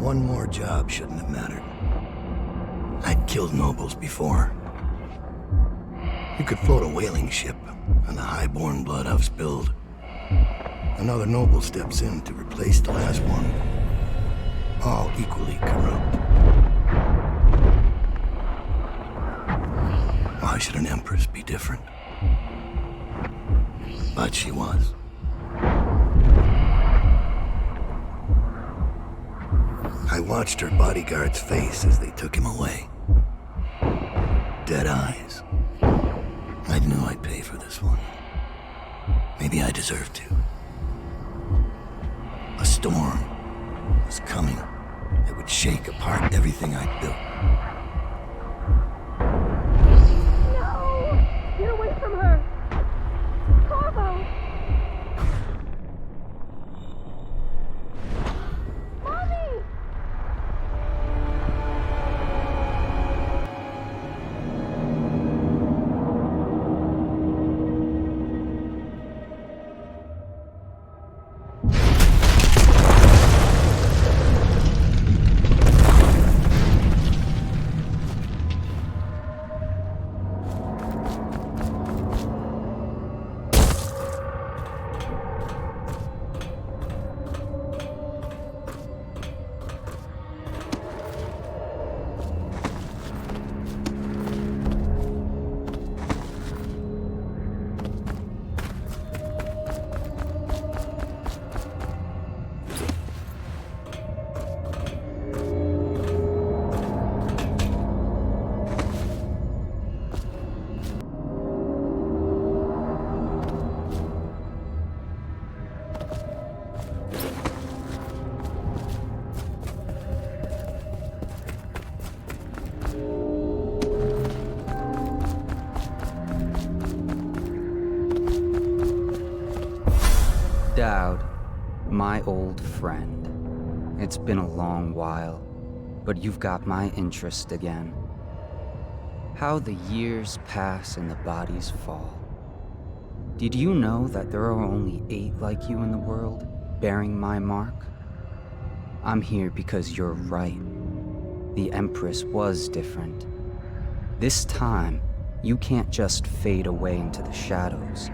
one more job shouldn't have mattered. I'd killed nobles before. You could float a whaling ship on the high-born blood I've spilled. Another noble steps in to replace the last one. All equally corrupt. Why should an empress be different? But she was. I watched her bodyguard's face as they took him away. Dead eyes. I knew I'd pay for this one. Maybe I deserved to. A storm was coming that would shake apart everything I'd built. No! Get away from her! Corvo! Mommy! Dowd, my old friend. It's been a long while, but you've got my interest again. How the years pass and the bodies fall. Did you know that there are only 8 like you in the world, bearing my mark? I'm here because you're right. The Empress was different. This time, you can't just fade away into the shadows.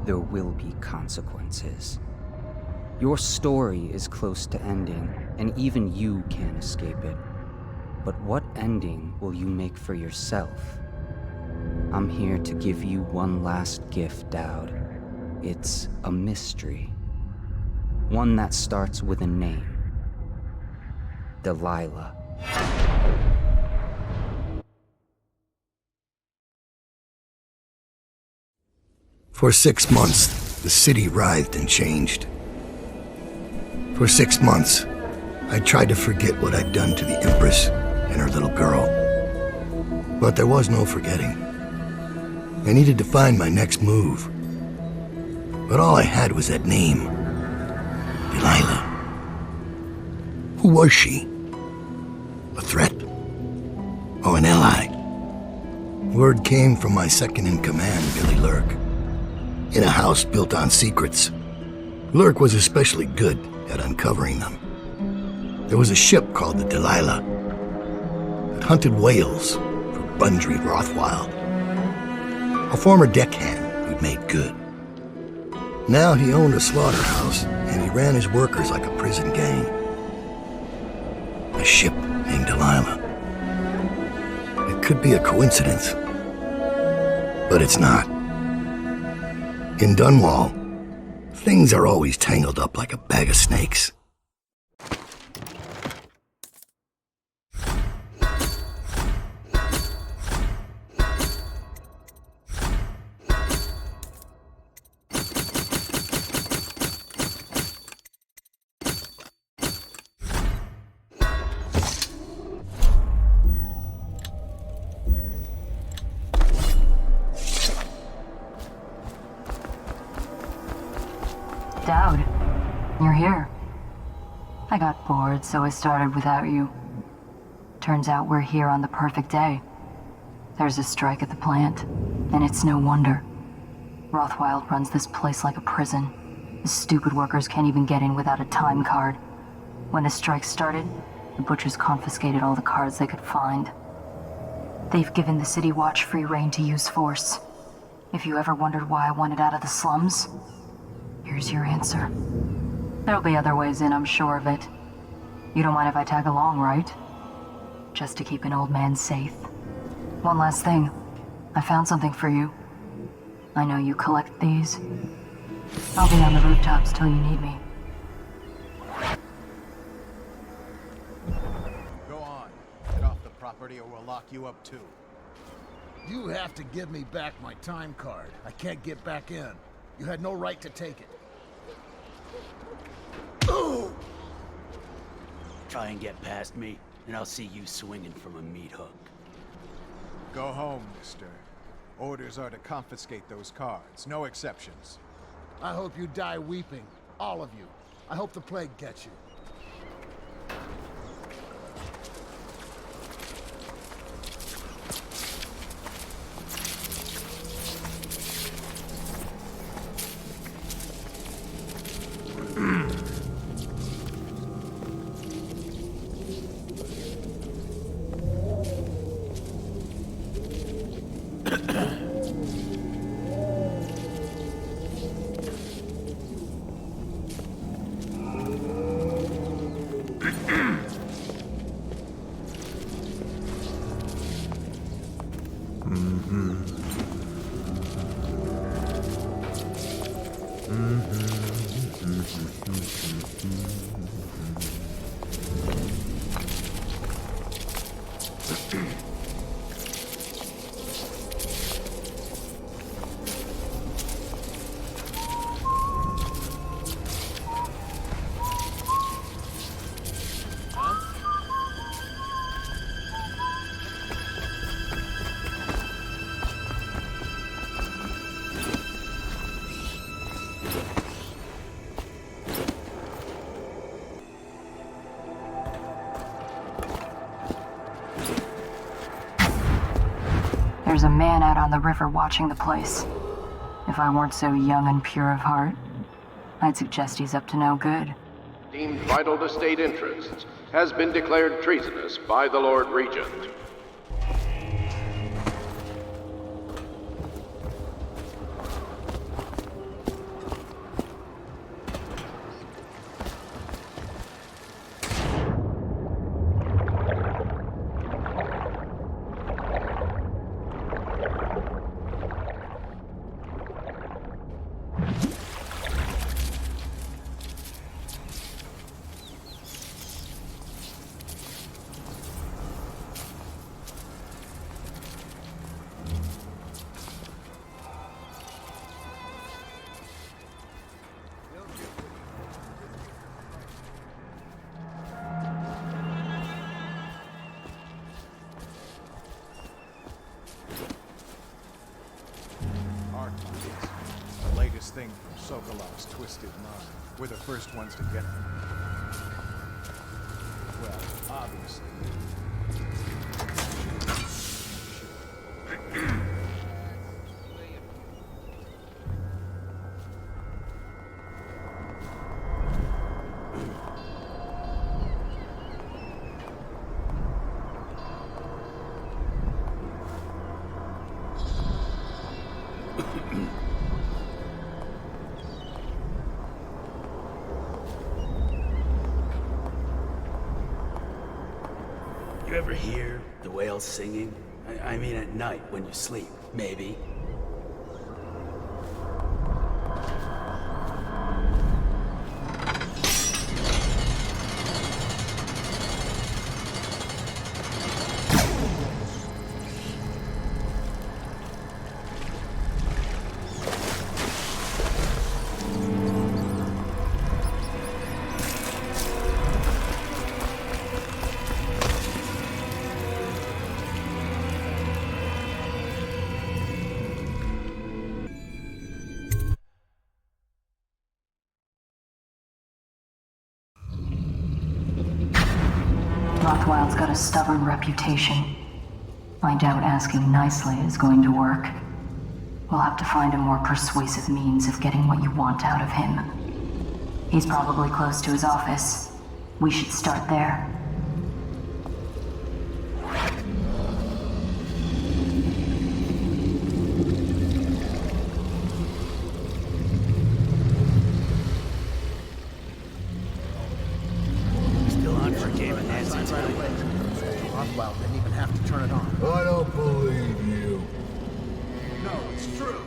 There will be consequences. Your story is close to ending, and even you can't escape it. But what ending will you make for yourself? I'm here to give you one last gift, Dowd. It's a mystery. One that starts with a name. Delilah. For 6 months, the city writhed and changed. For 6 months, I tried to forget what I'd done to the Empress and her little girl. But there was no forgetting. I needed to find my next move. But all I had was that name. Delilah. Who was she? A threat? Or an ally? Word came from my second-in-command, Billie Lurk. In a house built on secrets. Lurk was especially good at uncovering them. There was a ship called the Delilah that hunted whales for Bundry Rothwild, a former deckhand who'd made good. Now he owned a slaughterhouse, and he ran his workers like a prison gang. A ship named Delilah. It could be a coincidence, but it's not. In Dunwall, things are always tangled up like a bag of snakes. Dowd, you're here. I got bored, so I started without you. Turns out we're here on the perfect day. There's a strike at the plant, and it's no wonder. Rothwild runs this place like a prison. The stupid workers can't even get in without a time card. When the strike started, The butchers confiscated all the cards they could find. They've given the City Watch free rein to use force. If you ever wondered why I wanted out of the slums, here's your answer. There'll be other ways in, I'm sure of it. You don't mind if I tag along, right? Just to keep an old man safe. One last thing. I found something for you. I know you collect these. I'll be on the rooftops till you need me. Go on. Get off the property or we'll lock you up too. You have to give me back my time card. I can't get back in. You had no right to take it. Try and get past me, and I'll see you swinging from a meat hook. Go home, mister. Orders are to confiscate those cards. No exceptions. I hope you die weeping. All of you. I hope the plague gets you. There's a man out on the river watching the place. If I weren't so young and pure of heart, I'd suggest he's up to no good. Deemed vital to state interests, has been declared treasonous by the Lord Regent. The latest thing from Sokolov's twisted mind. We're the first ones to get them. Well, obviously. You ever hear the whales singing? I mean at night when you sleep, maybe. Rothwild's got a stubborn reputation. I doubt asking nicely is going to work. We'll have to find a more persuasive means of getting what you want out of him. He's probably close to his office. We should start there. turn it on. I don't believe you. No, it's true.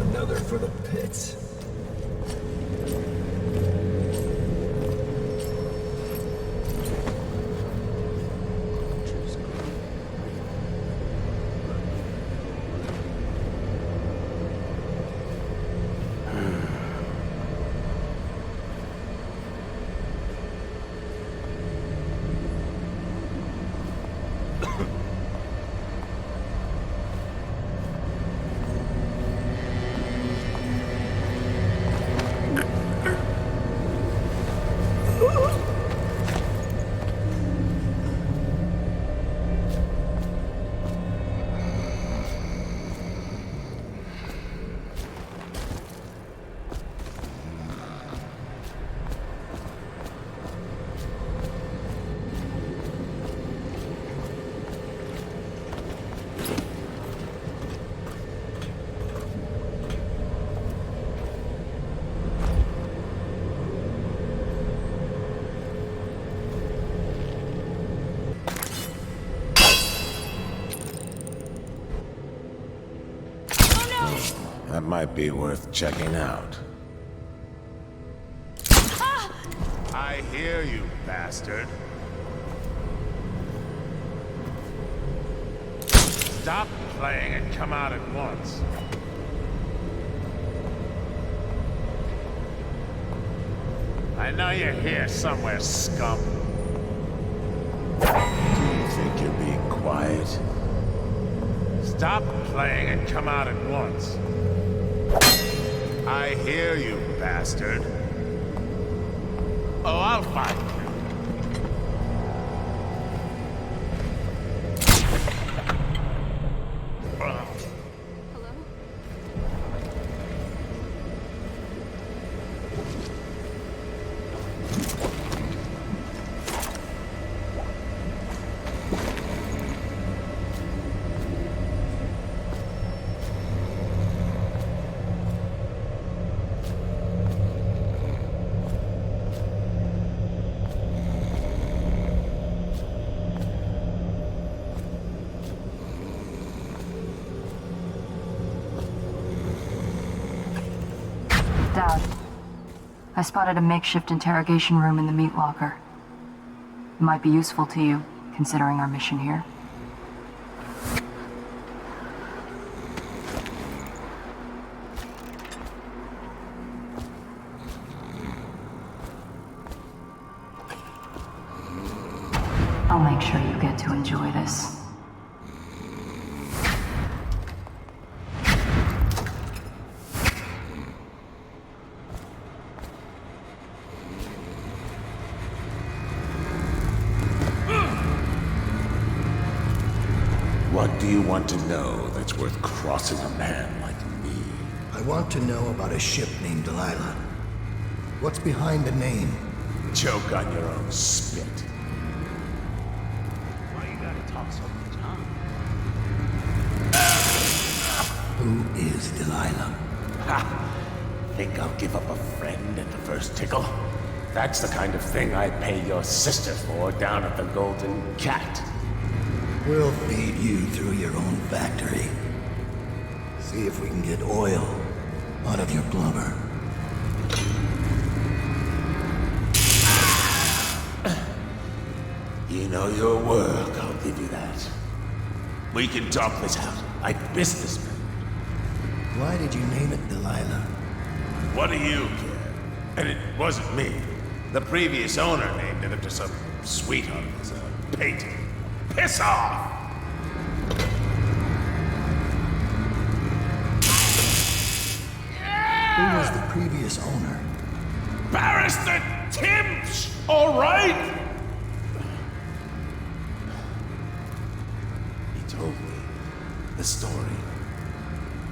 Another for the pits. That might be worth checking out. I hear you, bastard. Stop playing and come out at once. I know you're here somewhere, scum. Do you think you're being quiet? Stop playing and come out at once. I hear you, bastard. Oh, I'll find you. Dad, I spotted a makeshift interrogation room in the meat locker. It might be useful to you, considering our mission here. I'll make sure you get to enjoy this. What do you want to know that's worth crossing a man like me? I want to know about a ship named Delilah. What's behind the name? Choke on your own spit. Why you gotta talk so much, huh? Who is Delilah? Ha! Think I'll give up a friend at the first tickle? That's the kind of thing I pay your sister for down at the Golden Cat. We'll feed you through your own factory. See if we can get oil out of your blubber. You know your work, I'll give you that. We can talk this out, like businessmen. Why did you name it Delilah? What do you care? And it wasn't me. The previous owner named it after some sweetheart of his painting. Piss off! Who was the previous owner? Barrister Timsh! All right? He told me the story.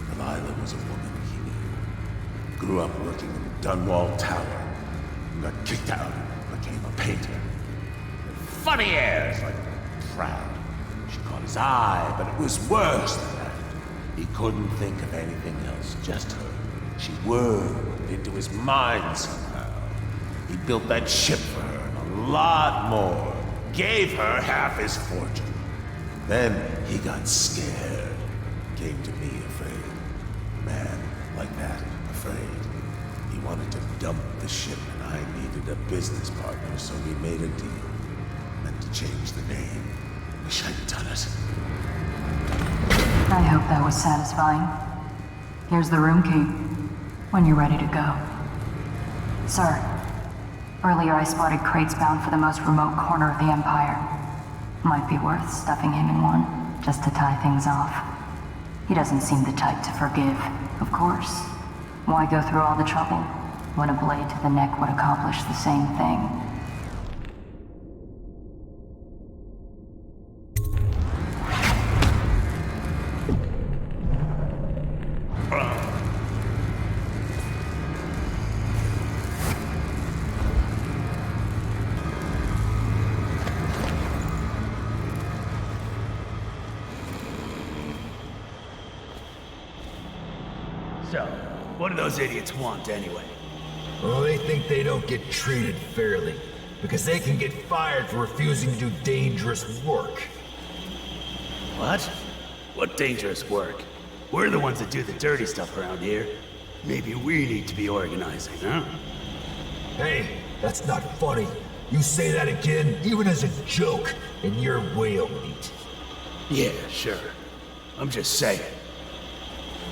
Delilah was a woman he knew. Grew up working in Dunwall Tower. And got kicked out and became a painter. Funny airs, like proud. She caught his eye, but it was worse than that. He couldn't think of anything else, just her. She wormed into his mind somehow. He built that ship for her and a lot more. Gave her half his fortune. Then he got scared. Came to me afraid. A man like that, afraid. He wanted to dump the ship and I needed a business partner, so we made a deal. Meant to change the name. Wish I'd done it. I hope that was satisfying. Here's the room key. When you're ready to go. Sir, earlier I spotted crates bound for the most remote corner of the Empire. Might be worth stuffing him in one, just to tie things off. He doesn't seem the type to forgive, of course. Why go through all the trouble when a blade to the neck would accomplish the same thing? So, what do those idiots want anyway? Well, they think they don't get treated fairly, because they can get fired for refusing to do dangerous work. What? What dangerous work? We're the ones that do the dirty stuff around here. Maybe we need to be organizing, huh? Hey, that's not funny. You say that again, even as a joke, and you're whale meat. Yeah, sure. I'm just saying.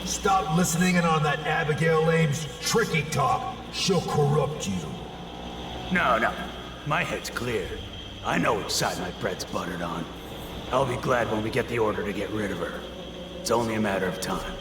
Stop listening in on that Abigail Ames tricky talk. She'll corrupt you. No. My head's clear. I know which side my bread's buttered on. I'll be glad when we get the order to get rid of her. It's only a matter of time.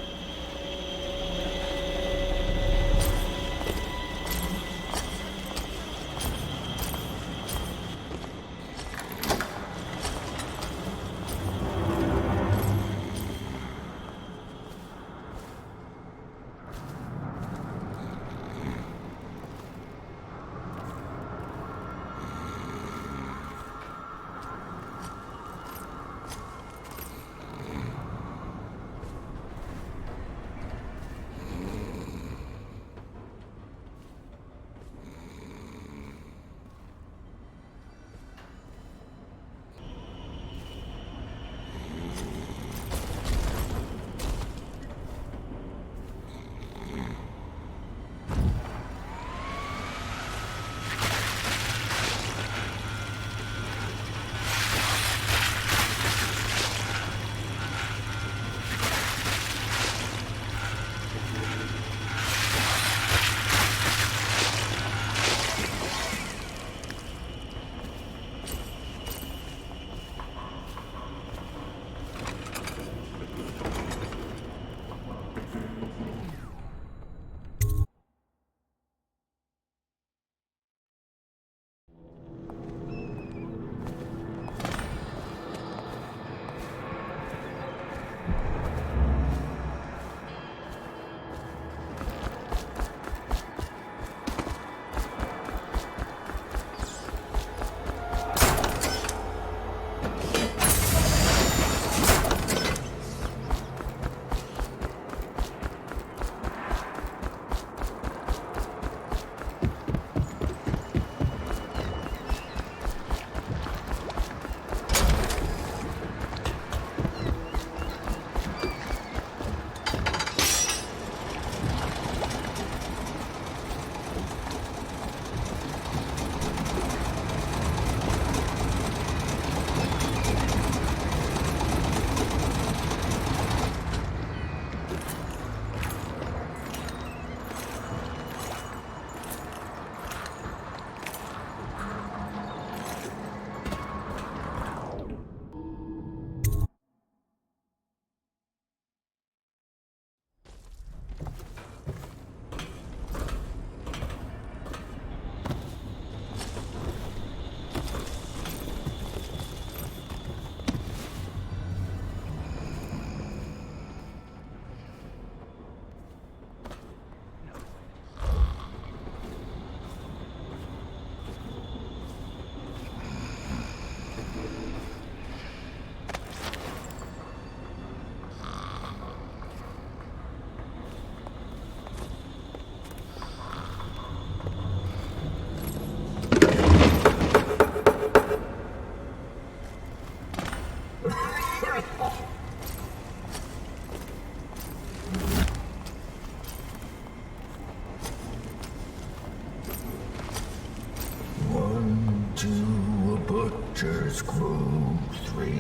2, 3,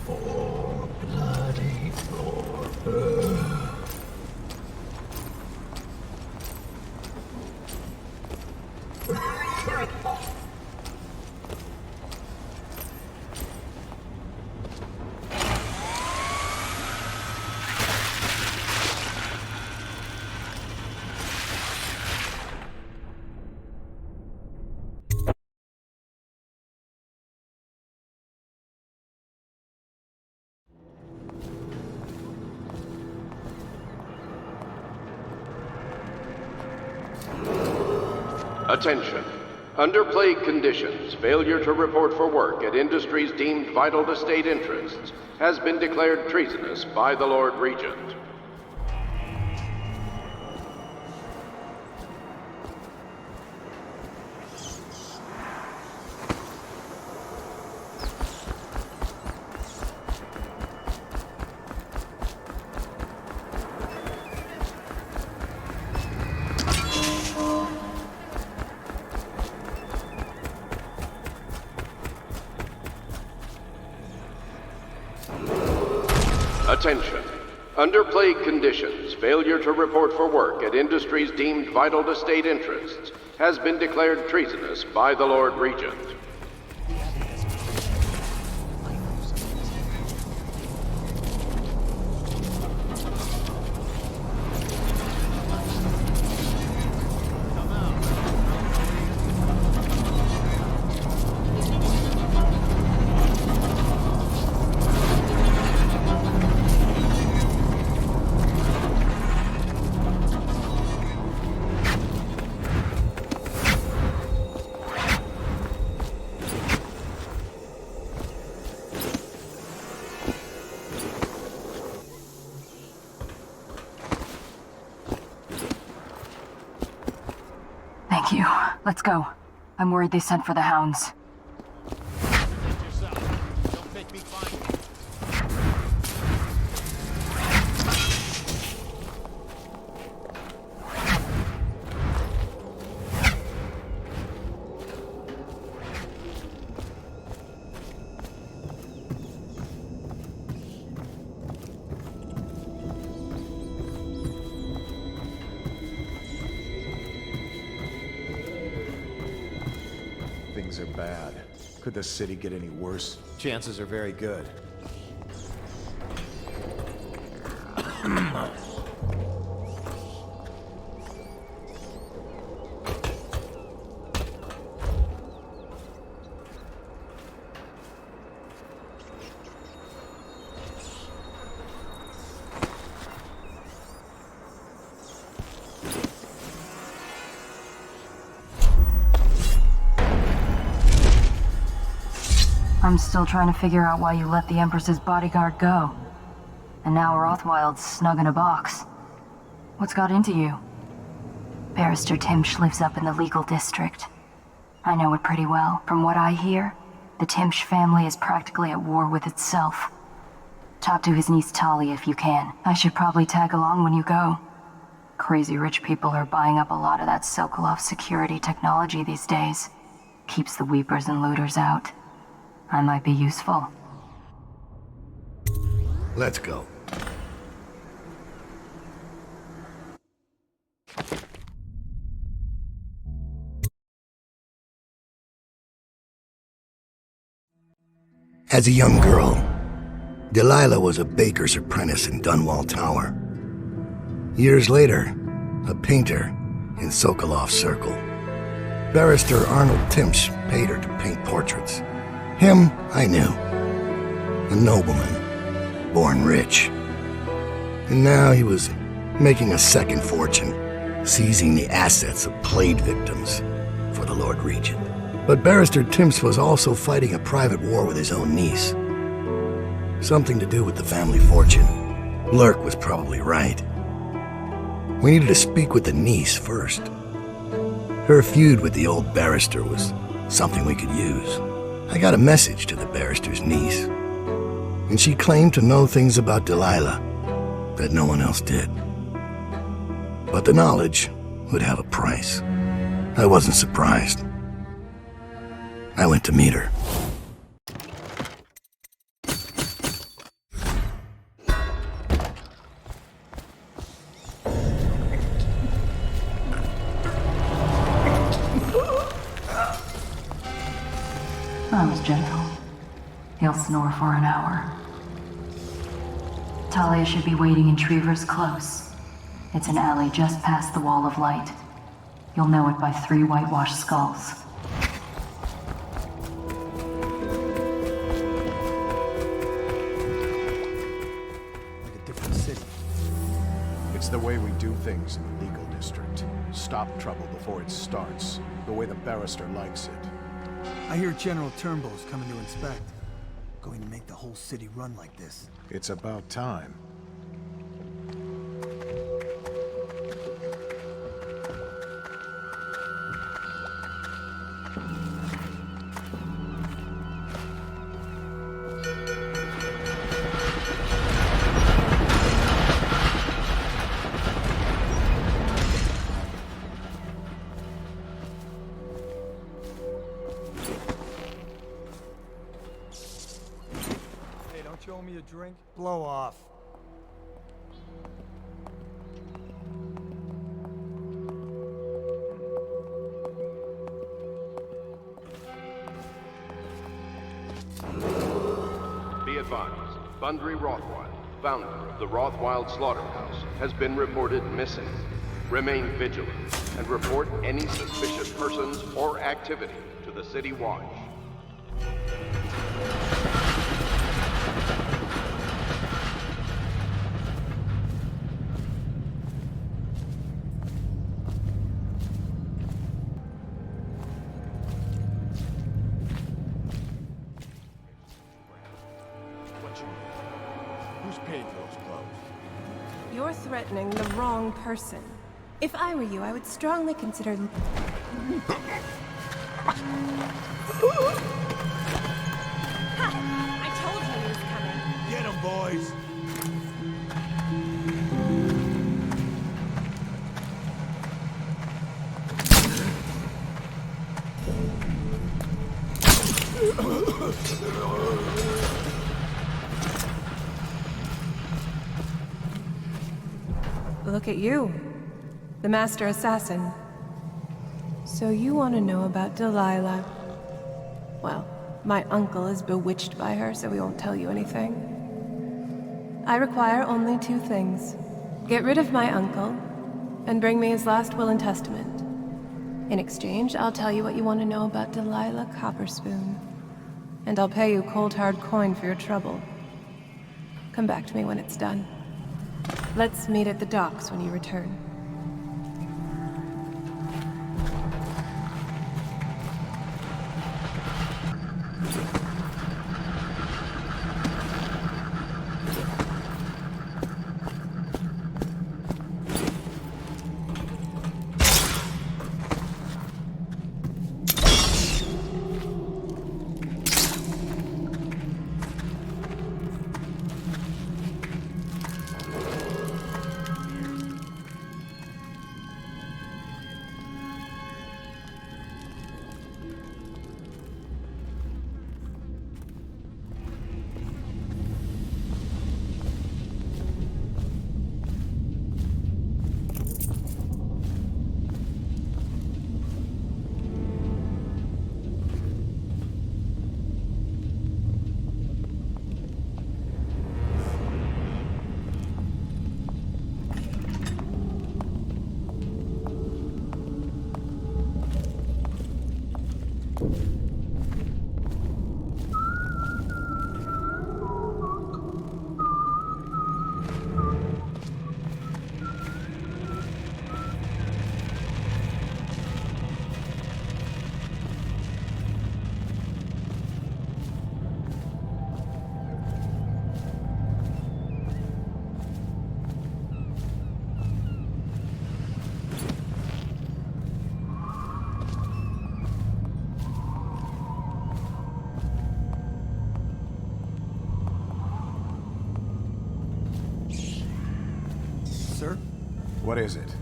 4, bloody 4. Attention. Under plague conditions, failure to report for work at industries deemed vital to state interests has been declared treasonous by the Lord Regent. Attention. Under plague conditions, failure to report for work at industries deemed vital to state interests has been declared treasonous by the Lord Regent. Thank you. Let's go. I'm worried they sent for the hounds. Don't make me find you. Things are bad. Could the city get any worse? Chances are very good. I'm still trying to figure out why you let the Empress's bodyguard go. And now Rothwild's snug in a box. What's got into you? Barrister Timsh lives up in the legal district. I know it pretty well. From what I hear, the Timsh family is practically at war with itself. Talk to his niece Talia if you can. I should probably tag along when you go. Crazy rich people are buying up a lot of that Sokolov security technology these days. Keeps the weepers and looters out. I might be useful. Let's go. As a young girl, Delilah was a baker's apprentice in Dunwall Tower. Years later, a painter in Sokolov's circle. Barrister Arnold Timsh paid her to paint portraits. Him, I knew. A nobleman, born rich. And now he was making a second fortune, seizing the assets of plague victims for the Lord Regent. But Barrister Timsh was also fighting a private war with his own niece. Something to do with the family fortune. Lurk was probably right. We needed to speak with the niece first. Her feud with the old barrister was something we could use. I got a message to the barrister's niece, and she claimed to know things about Delilah that no one else did. But the knowledge would have a price. I wasn't surprised. I went to meet her. General. He'll snore for an hour. Talia should be waiting in Trevor's Close. It's an alley just past the Wall of Light. You'll know it by 3 whitewashed skulls. Like a different city. It's the way we do things in the legal district. Stop trouble before it starts. The way the barrister likes it. I hear General Turnbull's coming to inspect. Going to make the whole city run like this. It's about time. Don't you owe me a drink? Blow off. Be advised, Bundry Rothwild, founder of the Rothwild Slaughterhouse, has been reported missing. Remain vigilant and report any suspicious persons or activity to the City Watch. Who's paid for those clothes? You're threatening the wrong person. If I were you, I would strongly consider... Ha! I told you he was coming. Get him, boys! Look at you, the Master Assassin. So you want to know about Delilah? Well, my uncle is bewitched by her, so we won't tell you anything. I require only 2 things. Get rid of my uncle, and bring me his last will and testament. In exchange, I'll tell you what you want to know about Delilah Copperspoon. And I'll pay you cold hard coin for your trouble. Come back to me when it's done. Let's meet at the docks when you return. Sir? What is it?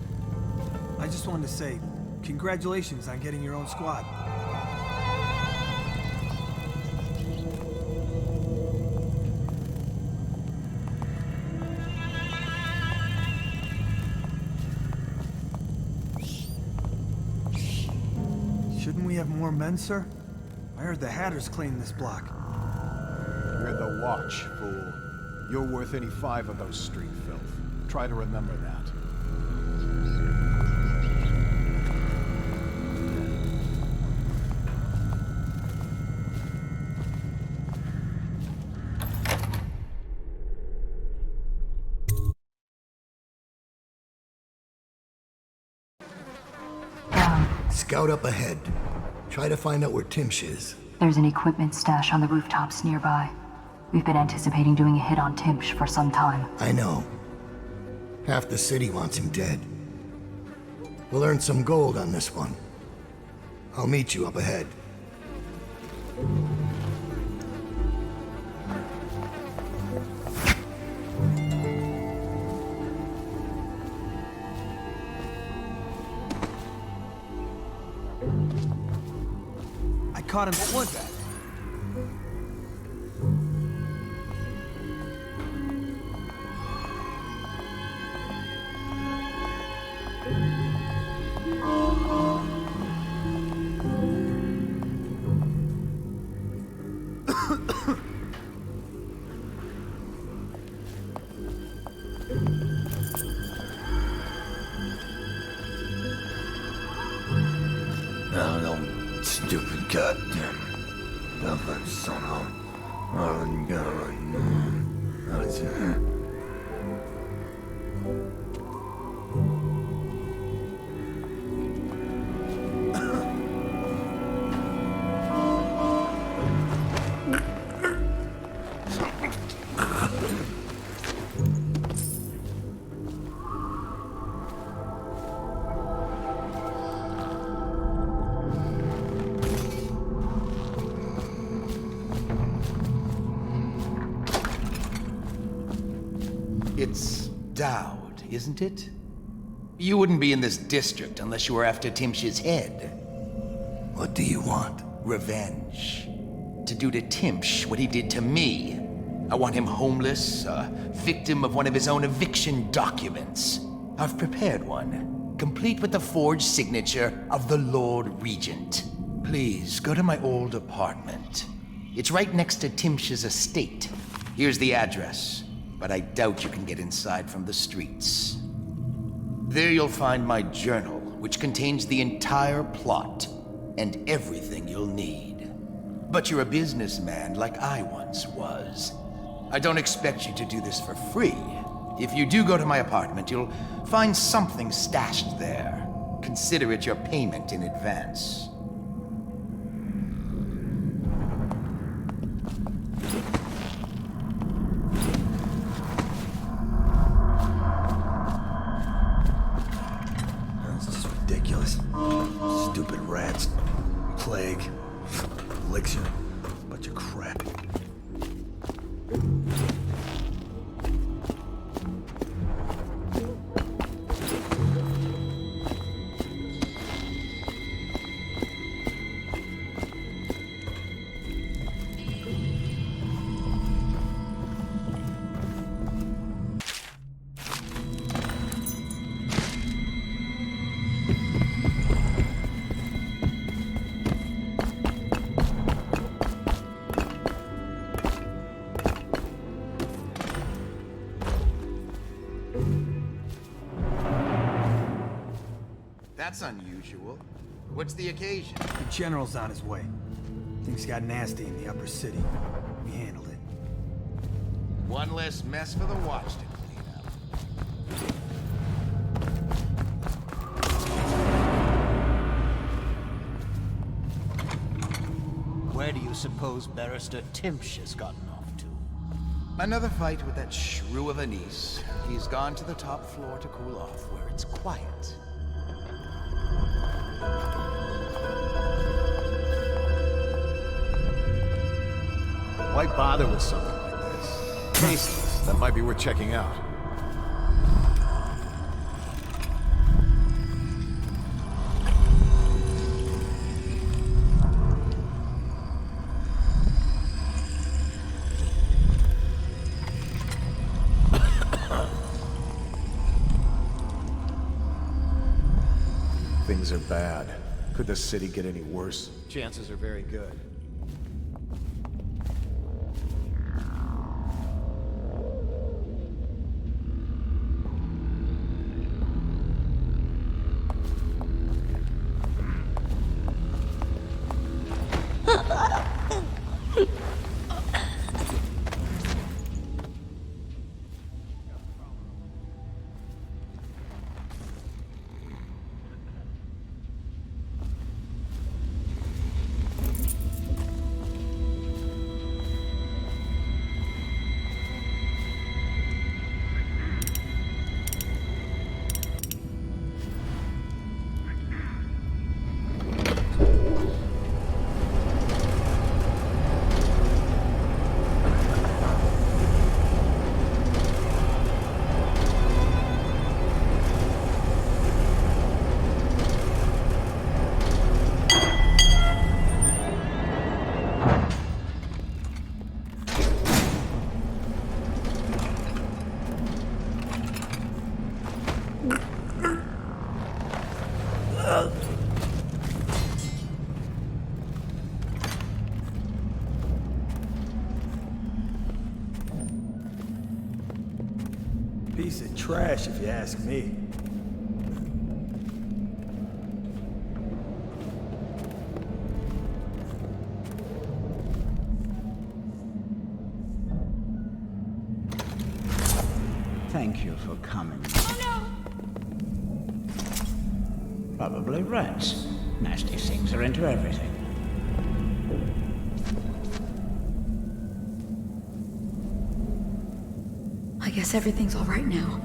I just wanted to say, congratulations on getting your own squad. Shouldn't we have more men, sir? I heard the Hatters claim this block. We're the Watch, fool. You're worth any 5 of those street filth. Try to remember that. Scout up ahead. Try to find out where Timsh is. There's an equipment stash on the rooftops nearby. We've been anticipating doing a hit on Timsh for some time. I know. Half the city wants him dead. We'll earn some gold on this one. I'll meet you up ahead. I caught him. What was that? Stupid goddamn Dublin son of It's Dowd, isn't it? You wouldn't be in this district unless you were after Timsh's head. What do you want? Revenge. To do to Timsh what he did to me. I want him homeless, a victim of one of his own eviction documents. I've prepared one, complete with the forged signature of the Lord Regent. Please, go to my old apartment. It's right next to Timsh's estate. Here's the address, but I doubt you can get inside from the streets. There you'll find my journal, which contains the entire plot and everything you'll need. But you're a businessman like I once was. I don't expect you to do this for free. If you do go to my apartment, you'll find something stashed there. Consider it your payment in advance. Stupid rats. Plague. Elixir. Bunch of crap. That's unusual. What's the occasion? The General's on his way. Things got nasty in the upper city. We handled it. One less mess for the Watch to clean up. Where do you suppose Barrister Timsh has gotten off to? Another fight with that shrew of a niece. He's gone to the top floor to cool off, where it's quiet. Why bother with something like this? Tasteless. That might be worth checking out. Things are bad. Could the city get any worse? Chances are very good. Piece of trash, if you ask me. Thank you for coming. Oh, no! Probably rats. Nasty things are into everything. I guess everything's all right now.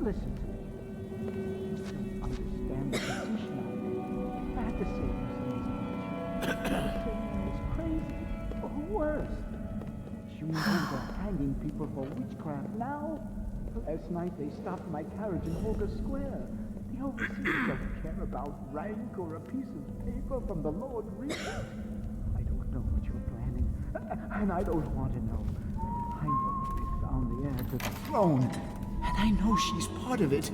Listen to me. You understand the position I'm in. I had to save those things. It's crazy. Or worse. You know they're hanging people for witchcraft now? Last night they stopped my carriage in Holger Square. The overseers don't care about rank or a piece of paper from the Lord Regent. I don't know what you're planning, and I don't want to know. I know they found the heir to the throne, and I know she's part of it.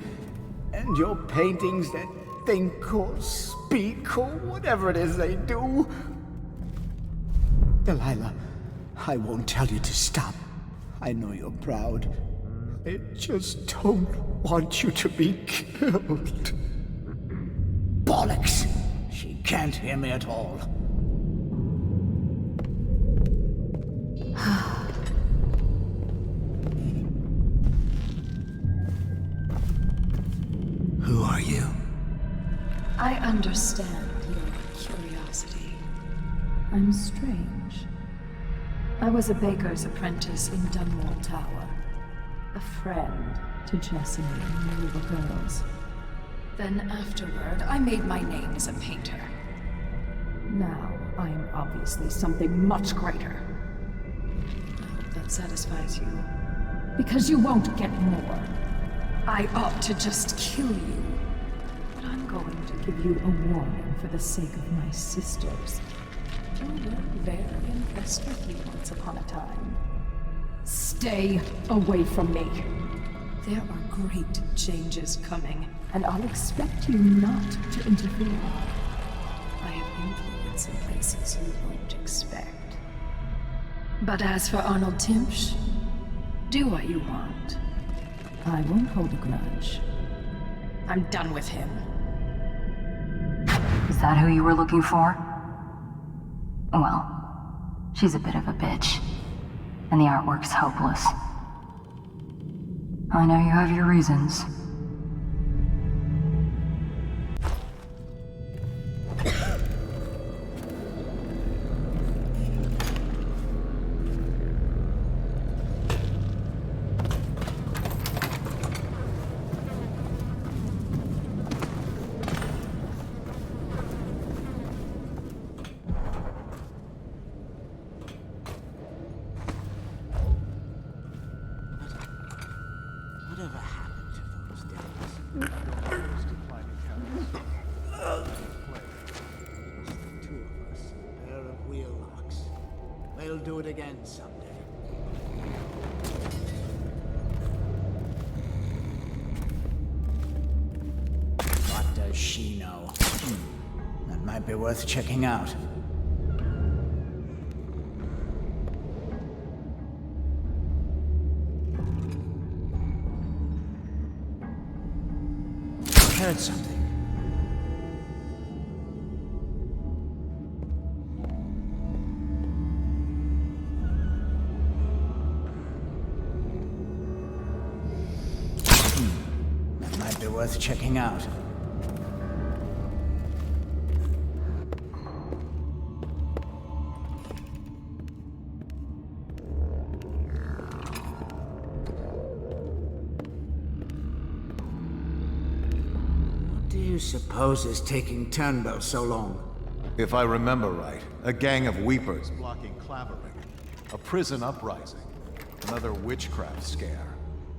And your paintings that think or speak or whatever it is they do. Delilah, I won't tell you to stop. I know you're proud. I just don't want you to be killed. Bollocks! She can't hear me at all. Who are you? I understand your curiosity. I'm strange. I was a baker's apprentice in Dunwall Tower. A friend to Jessamine and the little girls. Then afterward, I made my name as a painter. Now, I am obviously something much greater. I hope that satisfies you. Because you won't get more. I ought to just kill you. But I'm going to give you a warning for the sake of my sisters. Who were very impressed with you once upon a time. Stay away from me. There are great changes coming, and I'll expect you not to interfere. I have influence in places you won't expect. But as for Arnold Timpsch, do what you want. I won't hold a grudge. I'm done with him. Is that who you were looking for? Well, she's a bit of a bitch. And the artwork's hopeless. I know you have your reasons. Whatever happened to those days? Just the two of us, a pair of wheel-locks. We'll do it again someday. What does she know? That might be worth checking out. I heard something. That might be worth checking out. What do you suppose is taking Turnbow so long? If I remember right, a gang of weepers blocking clamoring, a prison uprising, another witchcraft scare,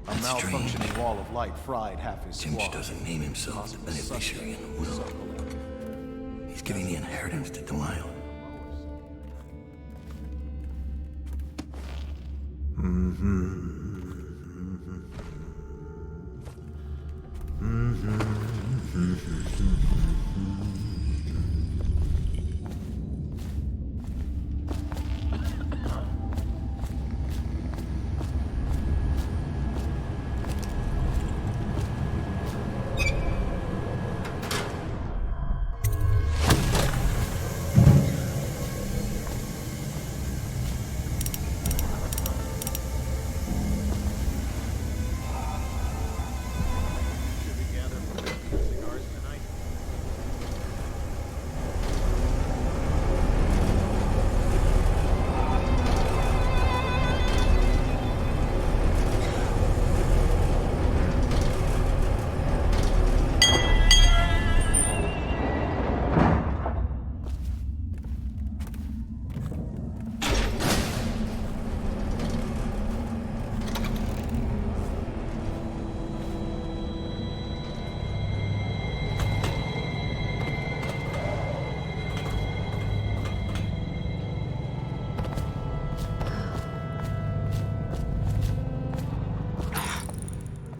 a That's malfunctioning strange. wall of light fried half his Timch squad. doesn't name himself the beneficiary in the will. He's giving the inheritance to Delilah.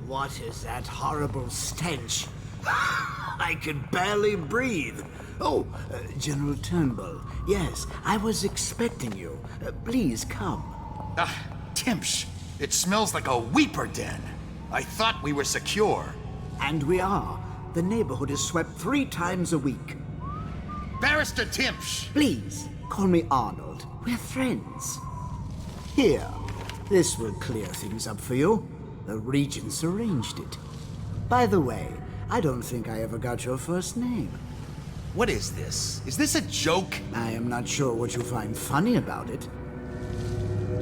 What is that horrible stench? I could barely breathe. Oh, General Turnbull. Yes, I was expecting you. Please come. Ah, Timsh. It smells like a weeper den. I thought we were secure. And we are. The neighborhood is swept 3 times a week. Barrister Timsh! Please, call me Arnold. We're friends. Here, this will clear things up for you. The Regents arranged it. By the way, I don't think I ever got your first name. What is this? Is this a joke? I am not sure what you find funny about it.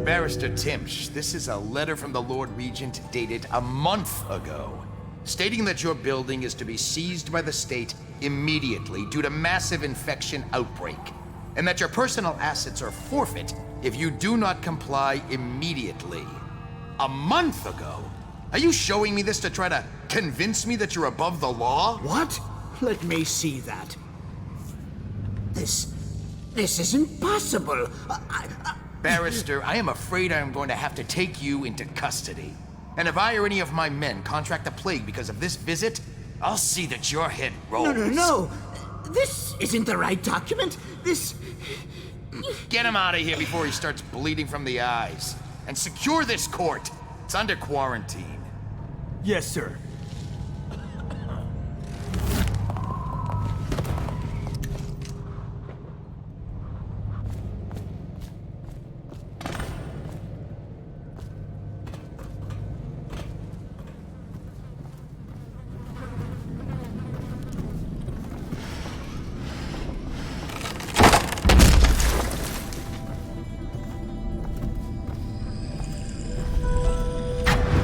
Barrister Timsh, this is a letter from the Lord Regent dated a month ago, stating that your building is to be seized by the state immediately due to massive infection outbreak, and that your personal assets are forfeit if you do not comply immediately. A month ago? Are you showing me this to try to convince me that you're above the law? What? Let me see that. This isn't possible. Barrister, I am afraid I am going to have to take you into custody. And if I or any of my men contract the plague because of this visit, I'll see that your head rolls. No. This isn't the right document. Get him out of here before he starts bleeding from the eyes. And secure this court. It's under quarantine. Yes, sir.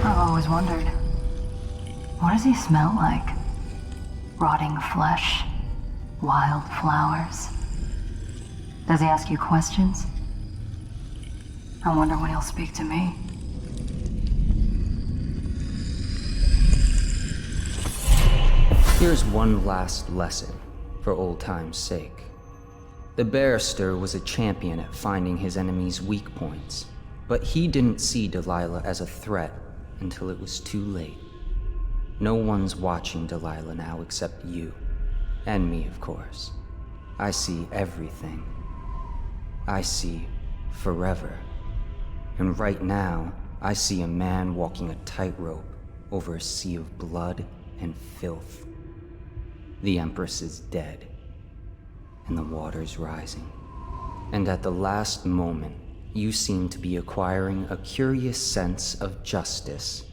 I've always wondered, what does he smell like? Rotting flesh? Wild flowers? Does he ask you questions? I wonder when he'll speak to me. Here's one last lesson, for old time's sake. The barrister was a champion at finding his enemy's weak points, but he didn't see Delilah as a threat until it was too late. No one's watching Delilah now except you. And me, of course. I see everything. I see forever. And right now, I see a man walking a tightrope over a sea of blood and filth. The Empress is dead, and the water's rising. And at the last moment, you seem to be acquiring a curious sense of justice.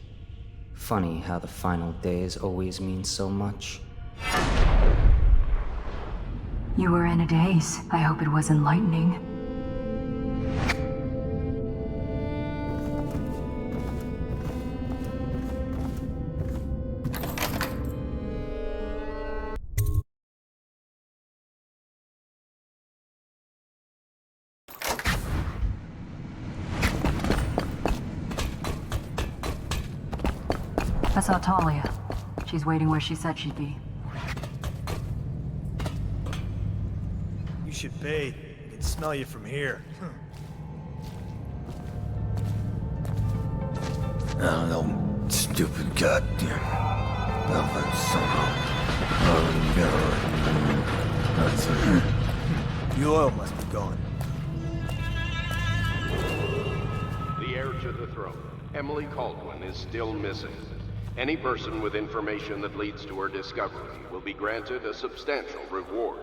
Funny how the final days always mean so much. You were in a daze. I hope it was enlightening. I saw Talia. She's waiting where she said she'd be. You should bathe. I can smell you from here. I don't know, stupid goddamn. The oil must be gone. The heir to the throne, Emily Caldwin, is still missing. Any person with information that leads to her discovery will be granted a substantial reward.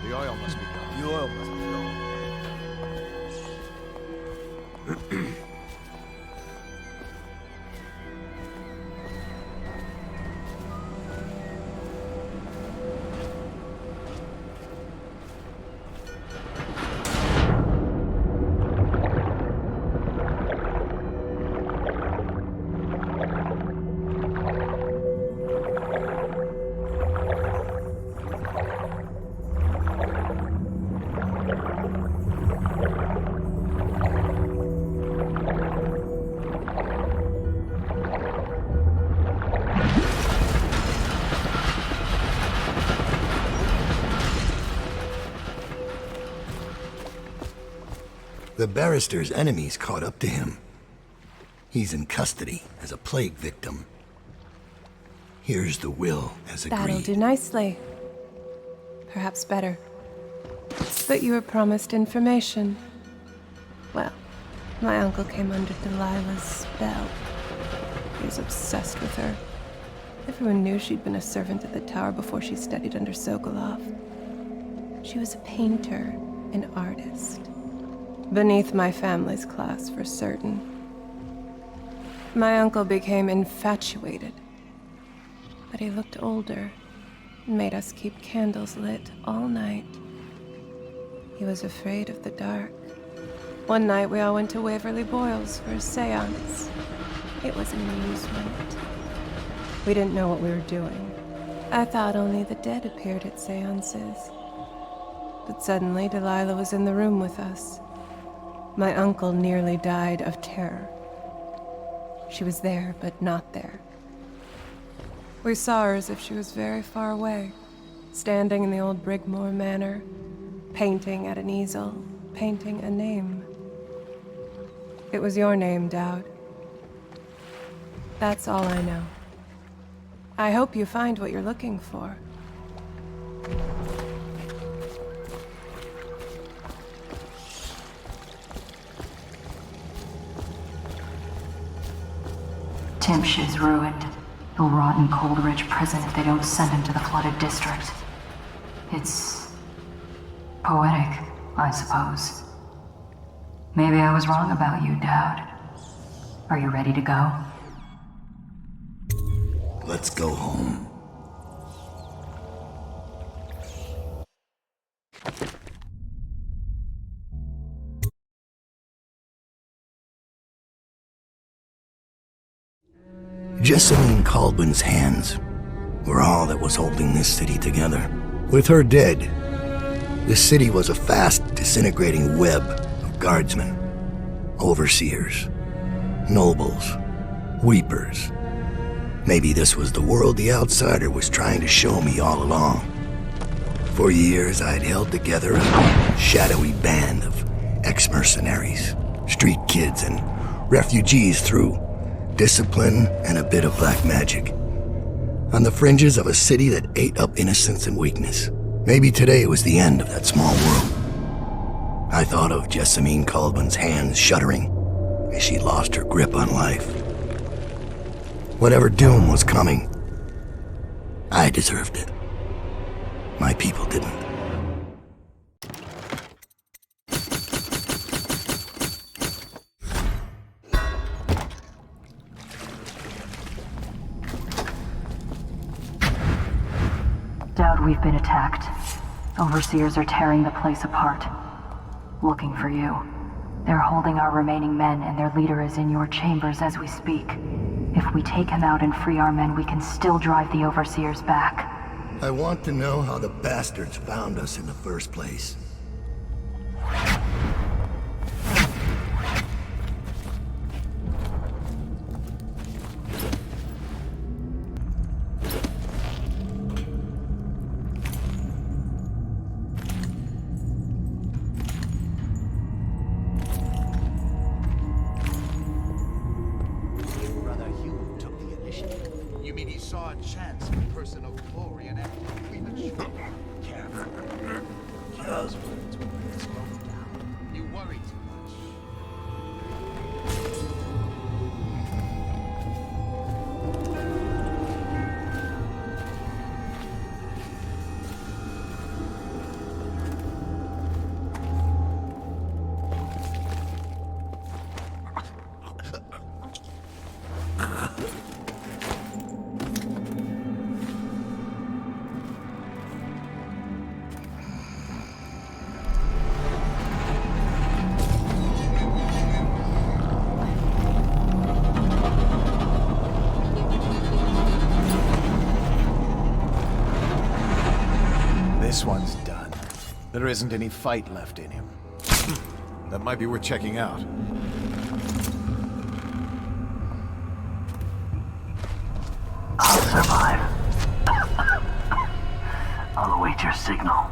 The oil must be gone. The oil must be gone. The barrister's enemies caught up to him. He's in custody as a plague victim. Here's the will as agreed. That'll do nicely. Perhaps better. But you were promised information. Well, my uncle came under Delilah's spell. He was obsessed with her. Everyone knew she'd been a servant at the tower before she studied under Sokolov. She was a painter, an artist. Beneath my family's class, for certain. My uncle became infatuated. But he looked older, and made us keep candles lit all night. He was afraid of the dark. One night we all went to Waverly Boyle's for a seance. It was an amusement. We didn't know what we were doing. I thought only the dead appeared at seances. But suddenly Delilah was in the room with us. My uncle nearly died of terror. She was there, but not there. We saw her as if she was very far away, standing in the old Brigmore Manor, painting at an easel, painting a name. It was your name, Dowd. That's all I know. I hope you find what you're looking for. Timsh is ruined. He'll rot in Coldridge prison if they don't send him to the flooded district. It's poetic, I suppose. Maybe I was wrong about you, Dowd. Are you ready to go? Let's go home. Jessamine Caldwin's hands were all that was holding this city together. With her dead, the city was a fast disintegrating web of guardsmen, overseers, nobles, weepers. Maybe this was the world the outsider was trying to show me all along. For years, I'd held together a shadowy band of ex-mercenaries, street kids, and refugees through discipline and a bit of black magic. On the fringes of a city that ate up innocence and weakness. Maybe today was the end of that small world. I thought of Jessamine Caldwin's hands shuddering as she lost her grip on life. Whatever doom was coming, I deserved it. My people didn't. Dowd, we've been attacked. Overseers are tearing the place apart. Looking for you. They're holding our remaining men, and their leader is in your chambers as we speak. If we take him out and free our men, we can still drive the Overseers back. I want to know how the bastards found us in the first place. This one's done. There isn't any fight left in him. That might be worth checking out. I'll survive. I'll await your signal.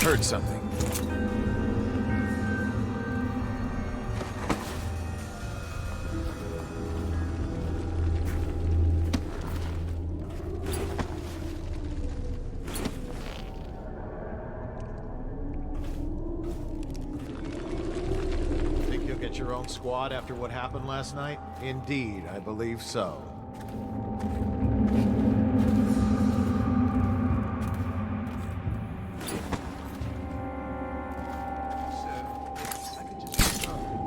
Heard something. Think you'll get your own squad after what happened last night? Indeed, I believe so.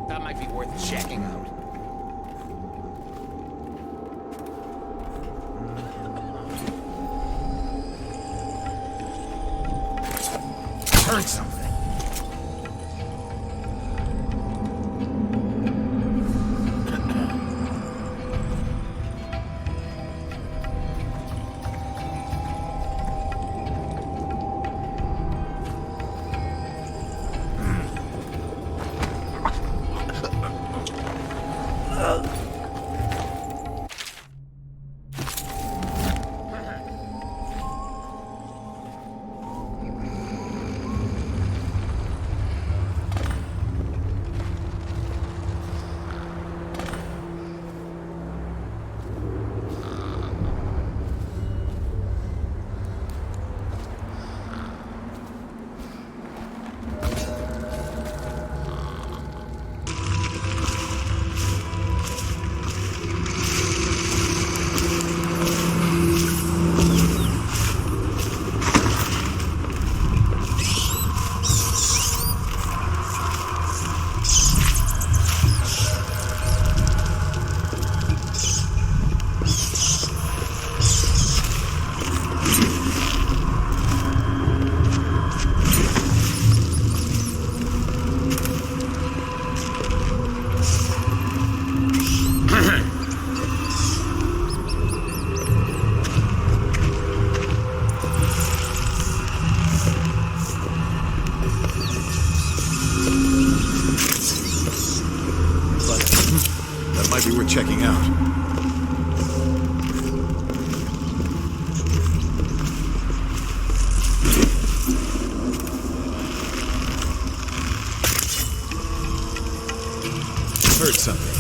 That might be worth checking out. Heard something. Might be worth checking out. Heard something.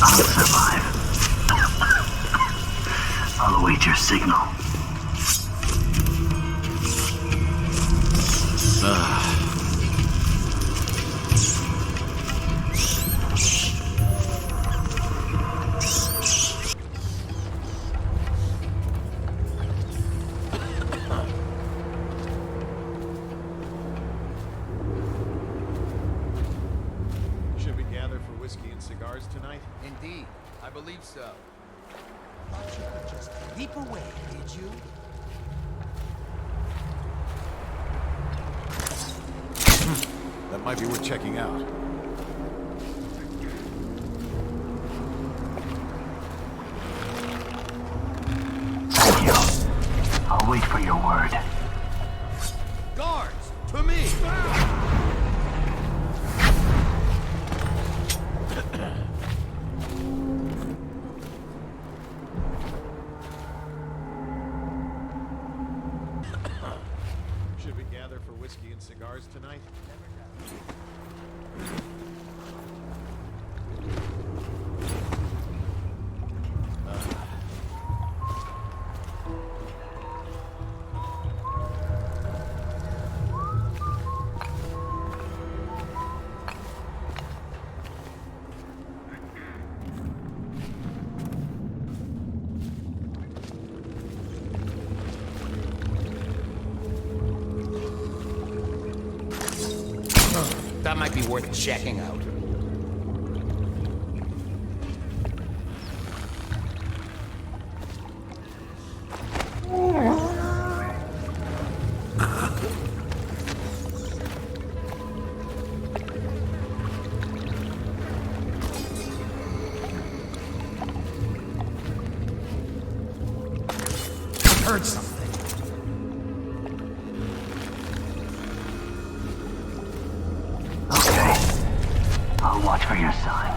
I'll survive. I'll await your signal. whiskey and cigars tonight? Indeed, I believe so. Thought you could just leap away, did you? That might be worth checking out. Thank you. I'll wait for your word. Guards, to me! Should we gather for whiskey and cigars tonight? That might be worth checking out. Heard something. I'll watch for your sign.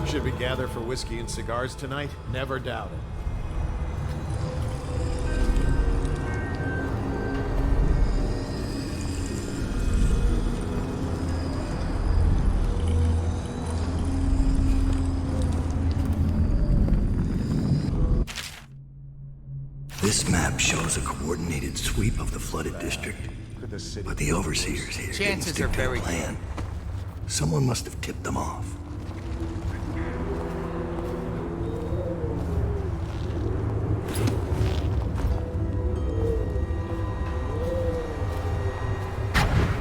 Should we gather for whiskey and cigars tonight? Never doubt it. This map shows a coordinated sweep of the flooded district. But the overseers here Chances didn't are stick to very the plan. Someone must have tipped them off.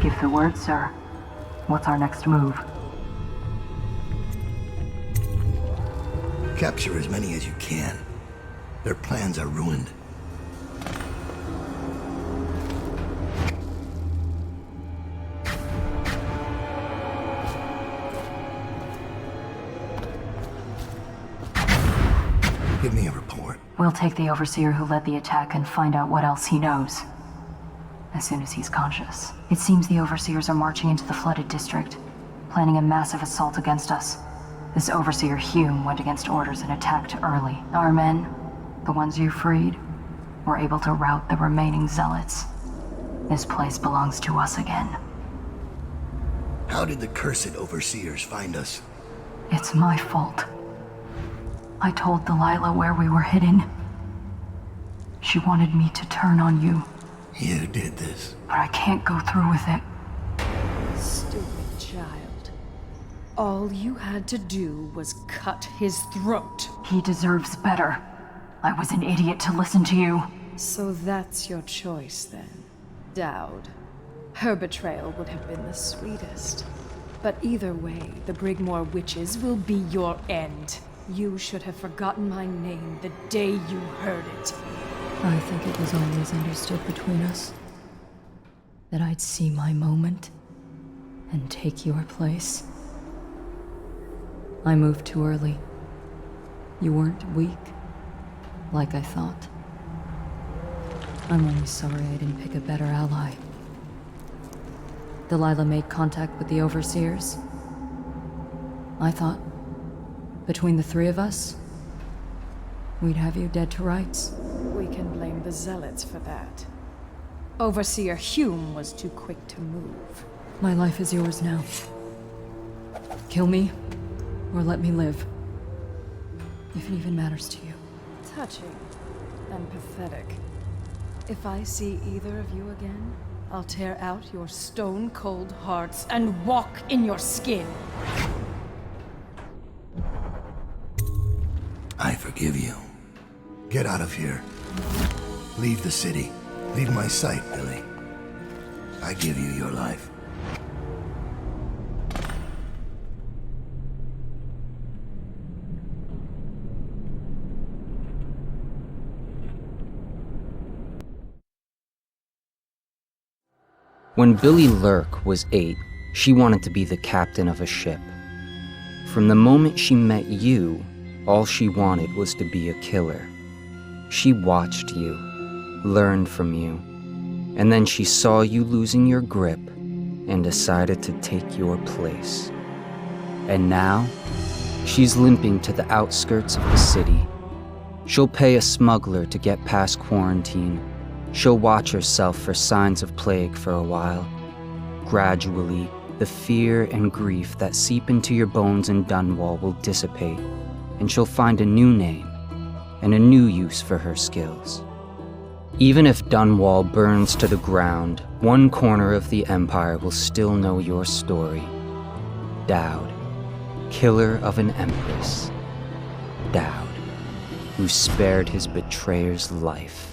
Give the word, sir. What's our next move? Capture as many as you can. Their plans are ruined. Give me a report. We'll take the overseer who led the attack and find out what else he knows. As soon as he's conscious. It seems the overseers are marching into the flooded district, planning a massive assault against us. This overseer Hume went against orders and attacked early. Our men, the ones you freed, were able to rout the remaining zealots. This place belongs to us again. How did the cursed overseers find us? It's my fault. I told Delilah where we were hidden. She wanted me to turn on you. You did this. But I can't go through with it. Stupid child. All you had to do was cut his throat. He deserves better. I was an idiot to listen to you. So that's your choice then, Dowd. Her betrayal would have been the sweetest. But either way, the Brigmore witches will be your end. You should have forgotten my name the day you heard it. I think it was always understood between us that I'd see my moment and take your place. I moved too early. You weren't weak, like I thought. I'm only sorry I didn't pick a better ally. Delilah made contact with the overseers. I thought, between the three of us, we'd have you dead to rights. We can blame the Zealots for that. Overseer Hume was too quick to move. My life is yours now. Kill me, or let me live. If it even matters to you. Touching and pathetic. If I see either of you again, I'll tear out your stone-cold hearts and walk in your skin. I forgive you. Get out of here. Leave the city. Leave my sight, Billy. I give you your life. When Billie Lurk was 8, she wanted to be the captain of a ship. From the moment she met you, all she wanted was to be a killer. She watched you, learned from you, and then she saw you losing your grip and decided to take your place. And now, she's limping to the outskirts of the city. She'll pay a smuggler to get past quarantine. She'll watch herself for signs of plague for a while. Gradually, the fear and grief that seep into your bones in Dunwall will dissipate, and she'll find a new name and a new use for her skills. Even if Dunwall burns to the ground, one corner of the Empire will still know your story. Dowd, killer of an Empress. Dowd, who spared his betrayer's life.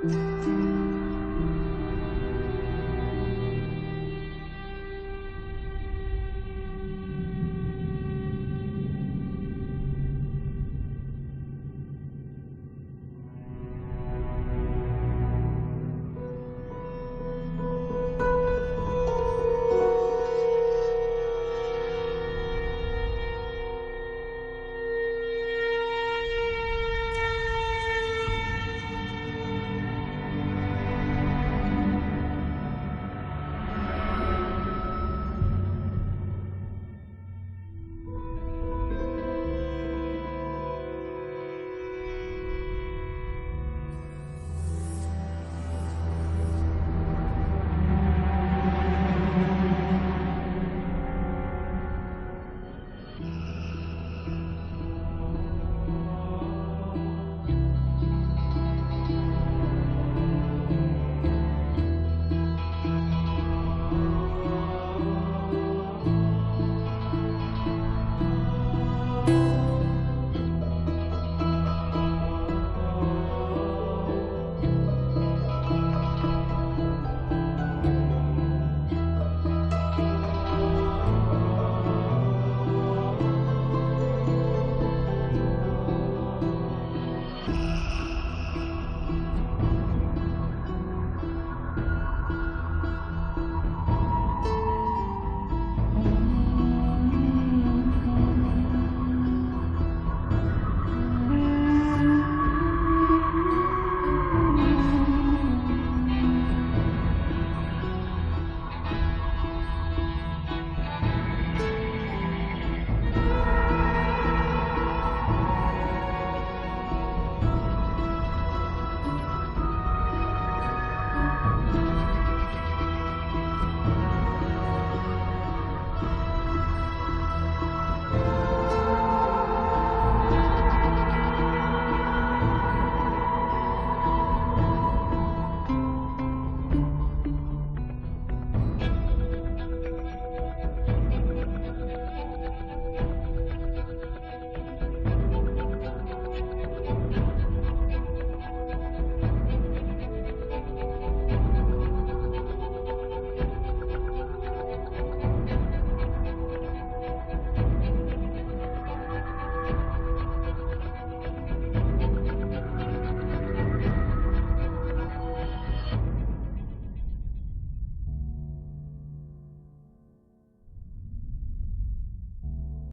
you.